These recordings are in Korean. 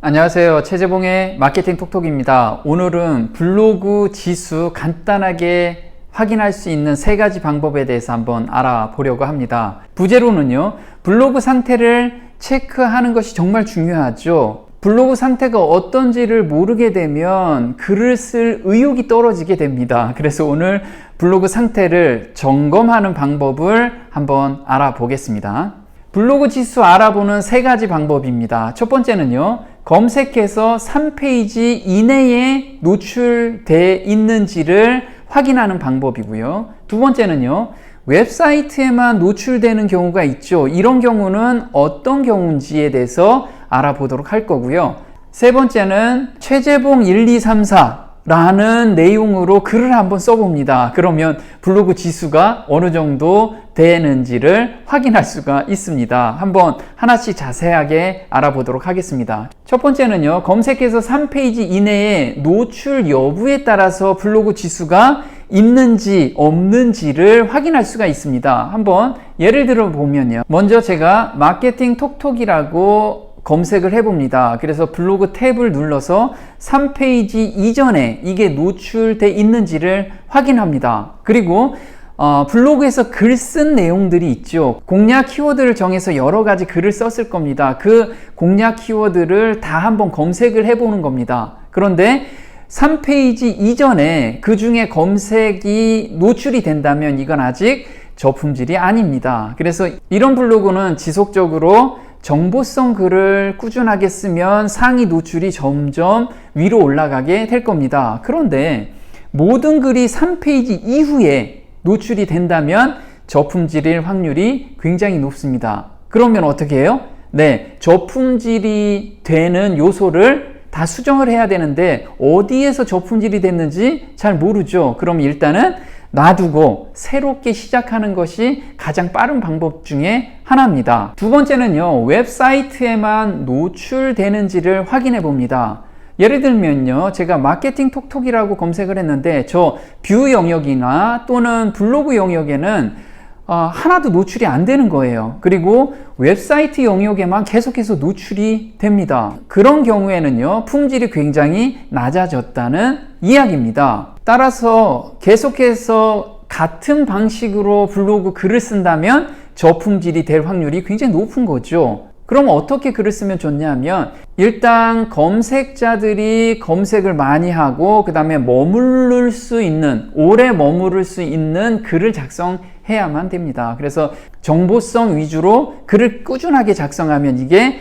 안녕하세요. 최재봉의 마케팅 톡톡입니다. 오늘은 블로그 지수 간단하게 확인할 수 있는 3가지 방법에 대해서 한번 알아보려고 합니다. 부제로는요, 블로그 상태를 체크하는 것이 정말 중요하죠. 블로그 상태가 어떤지를 모르게 되면 글을 쓸 의욕이 떨어지게 됩니다. 그래서 오늘 블로그 상태를 점검하는 방법을 한번 알아보겠습니다. 블로그 지수 알아보는 3가지 방법입니다. 첫 번째는요, 검색해서 3페이지 이내에 노출되어 있는지를 확인하는 방법이고요. 두 번째는요, 웹사이트에만 노출되는 경우가 있죠. 이런 경우는 어떤 경우인지에 대해서 알아보도록 할 거고요. 세 번째는 최재봉 1234 라는 내용으로 글을 한번 써봅니다. 그러면 블로그 지수가 어느 정도 되는지를 확인할 수가 있습니다. 한번 하나씩 자세하게 알아보도록 하겠습니다. 첫 번째는요, 검색해서 3페이지 이내에 노출 여부에 따라서 블로그 지수가 있는지 없는지를 확인할 수가 있습니다. 한번 예를 들어 보면요, 먼저 제가 마케팅 톡톡이라고 검색을 해봅니다. 그래서 블로그 탭을 눌러서 3페이지 이전에 이게 노출돼 있는지를 확인합니다. 그리고 블로그에서 글 쓴 내용들이 있죠. 공략 키워드를 정해서 여러 가지 글을 썼을 겁니다. 그 공략 키워드를 다 한번 검색을 해보는 겁니다. 그런데 3페이지 이전에 그 중에 검색이 노출이 된다면 이건 아직 저품질이 아닙니다. 그래서 이런 블로그는 지속적으로 정보성 글을 꾸준하게 쓰면 상위 노출이 점점 위로 올라가게 될 겁니다. 그런데 모든 글이 3페이지 이후에 노출이 된다면 저품질일 확률이 굉장히 높습니다. 그러면 어떻게 해요? 네, 저품질이 되는 요소를 다 수정을 해야 되는데 어디에서 저품질이 됐는지 잘 모르죠. 그럼 일단은 놔두고 새롭게 시작하는 것이 가장 빠른 방법 중에 하나입니다. 두 번째는요, 웹사이트에만 노출되는지를 확인해 봅니다. 예를 들면요, 제가 마케팅 톡톡이라고 검색을 했는데 저 뷰 영역이나 또는 블로그 영역에는 하나도 노출이 안 되는 거예요. 그리고 웹사이트 영역에만 계속해서 노출이 됩니다. 그런 경우에는요, 품질이 굉장히 낮아졌다는 이야기입니다. 따라서 계속해서 같은 방식으로 블로그 글을 쓴다면 저품질이 될 확률이 굉장히 높은 거죠. 그럼 어떻게 글을 쓰면 좋냐면, 일단 검색자들이 검색을 많이 하고 그 다음에 머무를 수 있는, 오래 머무를 수 있는 글을 작성해야만 됩니다. 그래서 정보성 위주로 글을 꾸준하게 작성하면 이게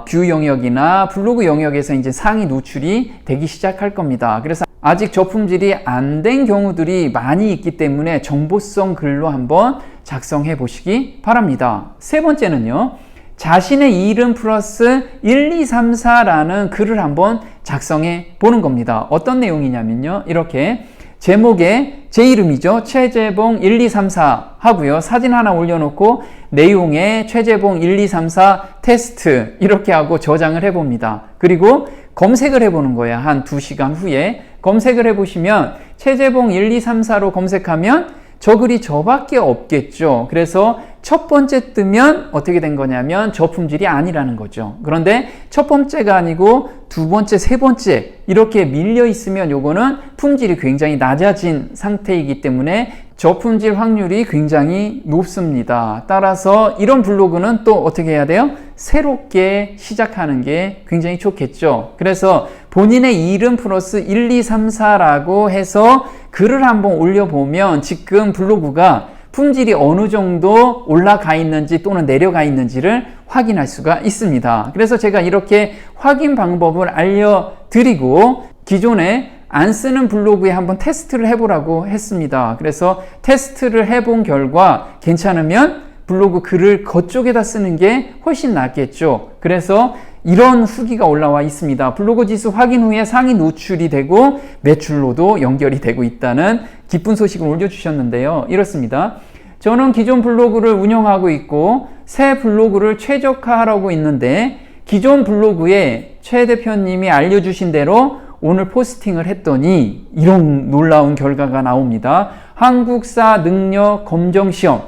뷰 영역이나 블로그 영역에서 이제 상위 노출이 되기 시작할 겁니다. 그래서 아직 저품질이 안 된 경우들이 많이 있기 때문에 정보성 글로 한번 작성해 보시기 바랍니다. 세 번째는요, 자신의 이름 플러스 1234라는 글을 한번 작성해 보는 겁니다. 어떤 내용이냐면요, 이렇게 제목에 제 이름이죠, 최재봉 1234 하고요, 사진 하나 올려놓고 내용에 최재봉 1234 테스트 이렇게 하고 저장을 해봅니다. 그리고 검색을 해보는 거예요. 한 2시간 후에 검색을 해보시면 최재봉 1234로 검색하면 저 글이 저밖에 없겠죠. 그래서 첫 번째 뜨면 어떻게 된 거냐면 저품질이 아니라는 거죠. 그런데 첫 번째가 아니고 두 번째, 세 번째 이렇게 밀려 있으면 요거는 품질이 굉장히 낮아진 상태이기 때문에 저품질 확률이 굉장히 높습니다. 따라서 이런 블로그는 또 어떻게 해야 돼요? 새롭게 시작하는 게 굉장히 좋겠죠. 그래서 본인의 이름 플러스 1234라고 해서 글을 한번 올려보면 지금 블로그가 품질이 어느 정도 올라가 있는지 또는 내려가 있는지를 확인할 수가 있습니다. 그래서 제가 이렇게 확인 방법을 알려드리고 기존에 안 쓰는 블로그에 한번 테스트를 해보라고 했습니다. 그래서 테스트를 해본 결과 괜찮으면 블로그 글을 그쪽에다 쓰는 게 훨씬 낫겠죠. 그래서 이런 후기가 올라와 있습니다. 블로그 지수 확인 후에 상위 노출이 되고 매출로도 연결이 되고 있다는 기쁜 소식을 올려주셨는데요. 이렇습니다. 저는 기존 블로그를 운영하고 있고 새 블로그를 최적화하려고 있는데 기존 블로그에 최 대표님이 알려주신 대로 오늘 포스팅을 했더니 이런 놀라운 결과가 나옵니다. 한국사 능력 검정 시험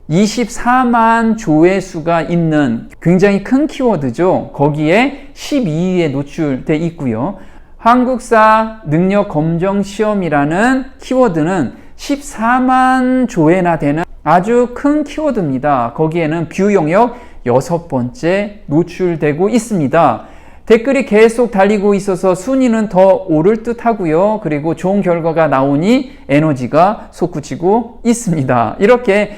24만 조회수가 있는 굉장히 큰 키워드죠. 거기에 12위에 노출돼 있고요. 한국사 능력 검정 시험이라는 키워드는 14만 조회나 되는 아주 큰 키워드입니다. 거기에는 뷰 영역 6번째 노출되고 있습니다. 댓글이 계속 달리고 있어서 순위는 더 오를 듯 하고요. 그리고 좋은 결과가 나오니 에너지가 솟구치고 있습니다. 이렇게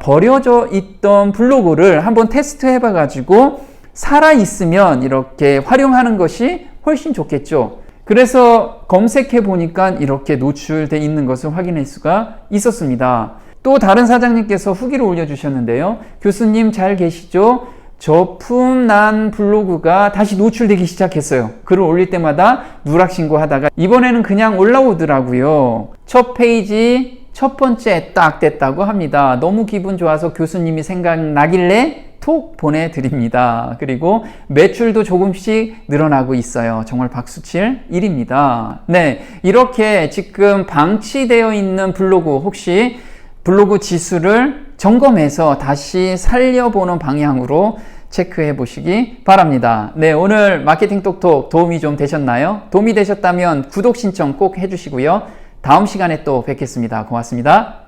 버려져 있던 블로그를 한번 테스트 해봐가지고 살아있으면 이렇게 활용하는 것이 훨씬 좋겠죠. 그래서 검색해 보니까 이렇게 노출되어 있는 것을 확인할 수가 있었습니다. 또 다른 사장님께서 후기를 올려주셨는데요. 교수님 잘 계시죠? 저품난 블로그가 다시 노출되기 시작했어요. 글을 올릴 때마다 누락 신고하다가 이번에는 그냥 올라오더라고요. 첫 페이지 첫 번째 딱 됐다고 합니다. 너무 기분 좋아서 교수님이 생각나길래 톡 보내드립니다. 그리고 매출도 조금씩 늘어나고 있어요. 정말 박수칠 일입니다. 네, 이렇게 지금 방치되어 있는 블로그, 혹시 블로그 지수를 점검해서 다시 살려보는 방향으로 체크해 보시기 바랍니다. 네, 오늘 마케팅 톡톡 도움이 좀 되셨나요? 도움이 되셨다면 구독 신청 꼭 해주시고요. 다음 시간에 또 뵙겠습니다. 고맙습니다.